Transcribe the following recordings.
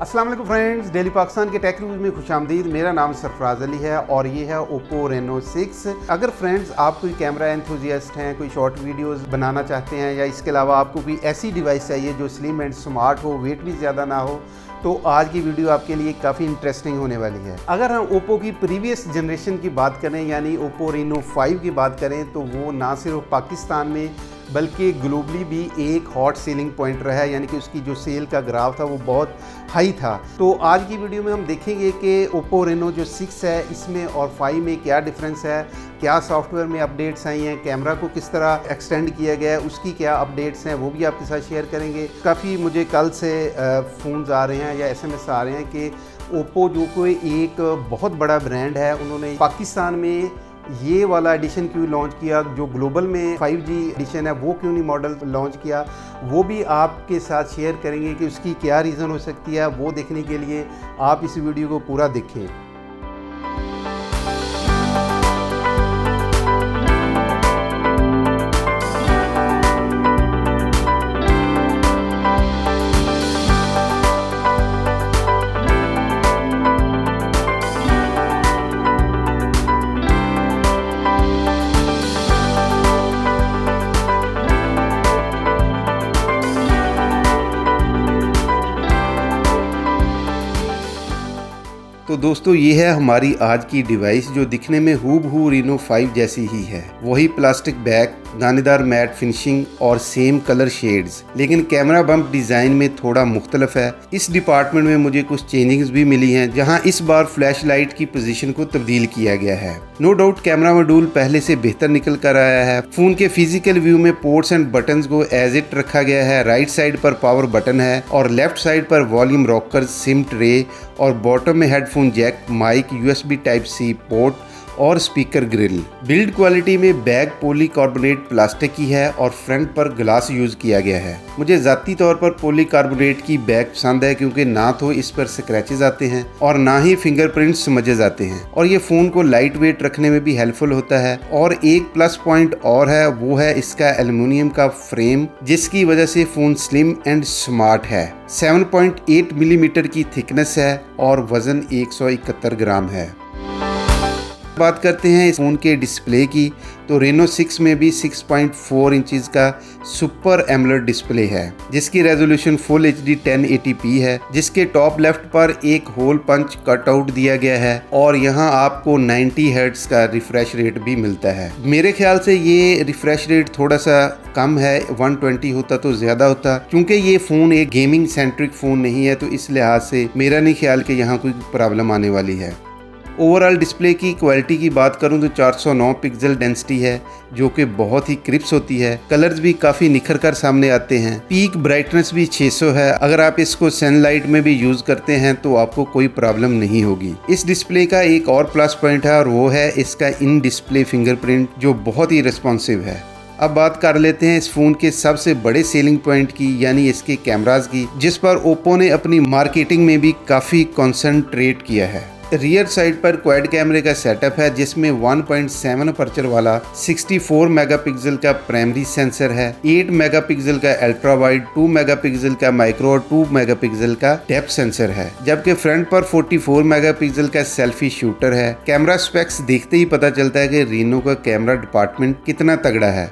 अस्सलाम वालेकुम friends, daily Pakistan के टेक रिव्यूज़ में खुशामदीद। मेरा नाम सरफराज अली है और ये है ओप्पो रेनो 6। अगर फ्रेंड्स आप कोई कैमरा एंथुजियास्ट हैं, कोई शॉर्ट वीडियोस बनाना चाहते हैं या इसके अलावा आपको कोई ऐसी डिवाइस चाहिए जो स्लिम एंड स्मार्ट हो, वेट भी ज़्यादा ना हो, तो आज की वीडियो आपके लिए काफ़ी इंटरेस्टिंग होने वाली है। अगर हम ओप्पो की प्रीवियस जनरेशन की बात करें यानी ओप्पो रेनो 5 की बात करें तो वो ना सिर्फ पाकिस्तान में बल्कि ग्लोबली भी एक हॉट सेलिंग पॉइंट रहा है, यानी कि उसकी जो सेल का ग्राफ था वो बहुत हाई था। तो आज की वीडियो में हम देखेंगे कि ओप्पो रेनो जो 6 है इसमें और 5 में क्या डिफरेंस है, क्या सॉफ्टवेयर में अपडेट्स आई हैं, कैमरा को किस तरह एक्सटेंड किया गया है, उसकी क्या अपडेट्स हैं वो भी आपके साथ शेयर करेंगे। काफ़ी मुझे कल से फ़ोन्स आ रहे हैं या SMS आ रहे हैं कि ओप्पो जो कोई एक बहुत बड़ा ब्रांड है, उन्होंने पाकिस्तान में ये वाला एडिशन क्यों लॉन्च किया, जो ग्लोबल में 5G एडिशन है वो क्यों नहीं मॉडल लॉन्च किया, वो भी आपके साथ शेयर करेंगे कि उसकी क्या रीज़न हो सकती है। वो देखने के लिए आप इस वीडियो को पूरा देखें। तो दोस्तों ये है हमारी आज की डिवाइस जो दिखने में हूबहू रेनो 5 जैसी ही है। वही प्लास्टिक बैक, दानेदार मैट फिनिशिंग और सेम कलर शेड्स, लेकिन कैमरा बम्प डिज़ाइन में थोड़ा मुख्तलिफ है। इस डिपार्टमेंट में मुझे कुछ चेंजिंग्स भी मिली हैं, जहां इस बार फ्लैश लाइट की पोजीशन को तब्दील किया गया है। नो डाउट कैमरा मॉड्यूल पहले से बेहतर निकल कर आया है। फ़ोन के फिजिकल व्यू में पोर्ट्स एंड बटन्स को एज इट रखा गया है। राइट साइड पर पावर बटन है और लेफ्ट साइड पर वॉल्यूम रॉकर, सिम ट्रे और बॉटम में headphone jack, mic, USB Type-C port और स्पीकर ग्रिल। बिल्ड क्वालिटी में बैग पॉलीकार्बोनेट प्लास्टिक की है और फ्रंट पर ग्लास यूज किया गया है। मुझे ज़ाती तौर पर पॉलीकार्बोनेट की बैग पसंद है क्योंकि ना तो इस पर स्क्रैचेस आते हैं और ना ही फिंगरप्रिंट्स समझे जाते हैं, और ये फ़ोन को लाइट वेट रखने में भी हेल्पफुल होता है। और एक प्लस पॉइंट और है, वो है इसका एल्युमिनियम का फ्रेम, जिसकी वजह से फ़ोन स्लिम एंड स्मार्ट है। 7.8 मिलीमीटर की थिकनेस है और वज़न 171 ग्राम है। बात करते हैं इस फ़ोन के डिस्प्ले की, तो रेनो 6 में भी 6.4 इंचज़ का सुपर एमोलेड डिस्प्ले है, जिसकी रेजोल्यूशन फुल HD 1080p है, जिसके टॉप लेफ्ट पर एक होल पंच कटआउट दिया गया है और यहाँ आपको 90 हर्ट्ज का रिफ्रेश रेट भी मिलता है। मेरे ख्याल से ये रिफ्रेश रेट थोड़ा सा कम है, 120 होता तो ज़्यादा होता, क्योंकि ये फ़ोन एक गेमिंग सेंट्रिक फ़ोन नहीं है, तो इस लिहाज से मेरा नहीं ख्याल कि यहाँ कोई प्रॉब्लम आने वाली है। ओवरऑल डिस्प्ले की क्वालिटी की बात करूं तो 409 पिक्सल डेंसिटी है, जो कि बहुत ही क्रिप्स होती है। कलर्स भी काफ़ी निखर कर सामने आते हैं। पीक ब्राइटनेस भी 600 है। अगर आप इसको सनलाइट में भी यूज़ करते हैं तो आपको कोई प्रॉब्लम नहीं होगी। इस डिस्प्ले का एक और प्लस पॉइंट है और वो है इसका इन डिस्प्ले फिंगरप्रिंट, जो बहुत ही रिस्पॉन्सिव है। अब बात कर लेते हैं इस फ़ोन के सबसे बड़े सेलिंग पॉइंट की, यानी इसके कैमरास की, जिस पर ओप्पो ने अपनी मार्केटिंग में भी काफ़ी कॉन्सेंट्रेट किया है। रियर साइड पर क्वाड कैमरे का सेटअप है, जिसमें 1.7 अपर्चर वाला 64 मेगापिक्सल का प्राइमरी सेंसर है, 8 मेगापिक्सल का अल्ट्रा वाइड, 2 मेगापिक्सल का माइक्रो और 2 मेगापिक्सल का डेप्थ सेंसर है, जबकि फ्रंट पर 44 मेगापिक्सल का सेल्फी शूटर है। कैमरा स्पेक्स देखते ही पता चलता है कि रेनो का कैमरा डिपार्टमेंट कितना तगड़ा है।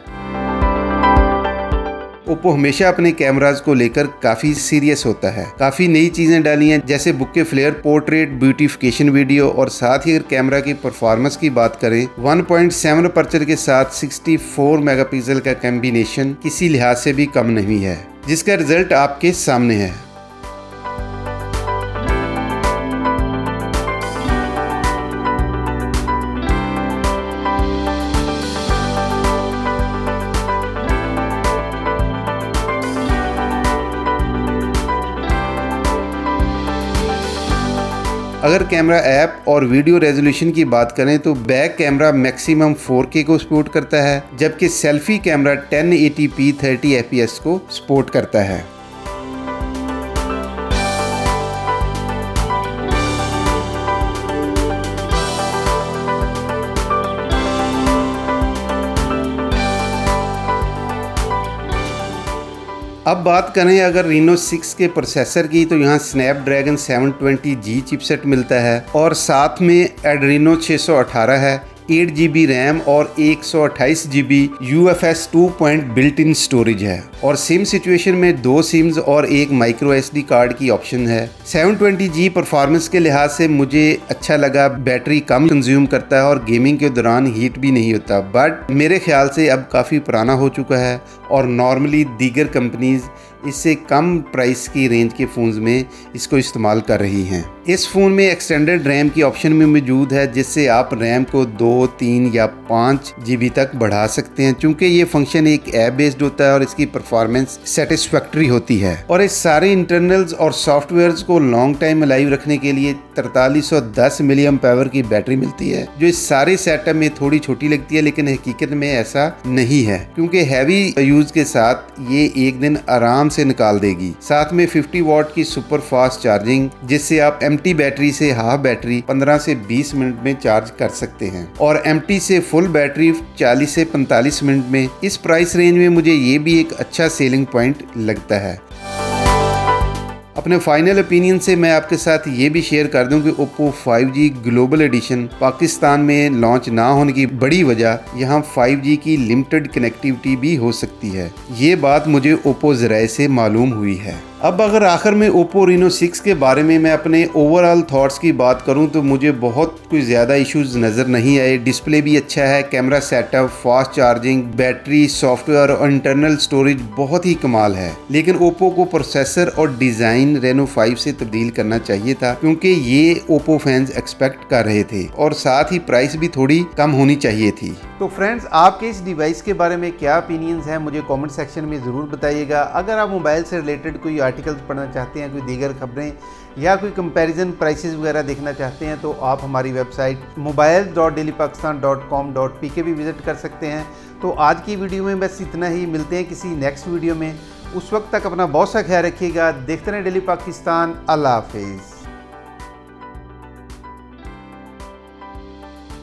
ओप्पो हमेशा अपने कैमराज को लेकर काफ़ी सीरियस होता है। काफ़ी नई चीज़ें डाली हैं, जैसे bokeh flare, portrait beautification video, और साथ ही अगर कैमरा की परफॉर्मेंस की बात करें, 1.7 अपर्चर के साथ 64 मेगापिक्सल का कॉम्बिनेशन किसी लिहाज से भी कम नहीं है, जिसका रिजल्ट आपके सामने है। अगर कैमरा ऐप और वीडियो रेजोल्यूशन की बात करें तो बैक कैमरा मैक्सिमम 4K को सपोर्ट करता है, जबकि सेल्फी कैमरा 1080p 30 fps को सपोर्ट करता है। अब बात करें अगर Reno 6 के प्रोसेसर की, तो यहाँ स्नैपड्रैगन 720G चिपसेट मिलता है और साथ में Adreno 618 है, 8 GB रैम और 128 GB UFS 2 built in storage है और सेम सिचुएशन में 2 सिम्स और एक माइक्रो SD कार्ड की ऑप्शन है। 720G परफॉर्मेंस के लिहाज से मुझे अच्छा लगा, बैटरी कम कंज्यूम करता है और गेमिंग के दौरान हीट भी नहीं होता, बट मेरे ख्याल से अब काफ़ी पुराना हो चुका है और नॉर्मली दीगर कंपनीज इससे कम प्राइस की रेंज के फ़ोन्स में इसको इस्तेमाल कर रही हैं। इस फ़ोन में एक्सटेंडेड रैम की ऑप्शन में मौजूद है, जिससे आप रैम को 2, 3 या 5 GB तक बढ़ा सकते हैं। चूँकि ये फंक्शन एक ऐप बेस्ड होता है और इसकी परफॉर्मेंस सेटिस्फैक्ट्री होती है और इस सारे इंटरनल्स और सॉफ्टवेयर्स को लॉन्ग टाइम अलाइव रखने के लिए 4310 mAh की बैटरी मिलती है, जो इस सारे सेटअप में थोड़ी छोटी लगती है, लेकिन हकीकत में ऐसा नहीं है, क्योंकि हैवी यूज़ के साथ ये एक दिन आराम से निकाल देगी। साथ में 50 वाट की सुपर फास्ट चार्जिंग, जिससे आप एम्प्टी बैटरी से हाफ बैटरी 15 से 20 मिनट में चार्ज कर सकते हैं और एम्प्टी से फुल बैटरी 40 से 45 मिनट में। इस प्राइस रेंज में मुझे ये भी एक अच्छा सेलिंग पॉइंट लगता है। अपने फाइनल ओपिनियन से मैं आपके साथ ये भी शेयर कर दूं कि Oppo 5G global addition Pakistan में लॉन्च ना होने की बड़ी वजह यहाँ 5G की लिमिटेड कनेक्टिविटी भी हो सकती है। ये बात मुझे Oppo ज़राए से मालूम हुई है। अब अगर आखिर में Oppo Reno 6 के बारे में मैं अपने ओवरऑल थॉट्स की बात करूं तो मुझे बहुत कोई ज़्यादा इश्यूज़ नज़र नहीं आए। डिस्प्ले भी अच्छा है, camera setup, fast charging, battery, software और इंटरनल स्टोरेज बहुत ही कमाल है। लेकिन Oppo को प्रोसेसर और डिज़ाइन Reno 5 से तब्दील करना चाहिए था, क्योंकि ये Oppo फैंस एक्सपेक्ट कर रहे थे और साथ ही प्राइस भी थोड़ी कम होनी चाहिए थी। तो फ्रेंड्स, आपके इस डिवाइस के बारे में क्या ओपिनियंस हैं मुझे कमेंट सेक्शन में ज़रूर बताइएगा। अगर आप मोबाइल से रिलेटेड कोई आर्टिकल्स पढ़ना चाहते हैं, कोई दीगर खबरें या कोई कंपैरिजन प्राइसेस वगैरह देखना चाहते हैं, तो आप हमारी वेबसाइट mobile.dailypakistan.com.pk भी विज़िट कर सकते हैं। तो आज की वीडियो में बस इतना ही, मिलते हैं किसी नेक्स्ट वीडियो में। उस वक्त तक अपना बहुत सा ख्याल रखिएगा। देखते रहें डेली पाकिस्तान। अल्लाह हाफिज़।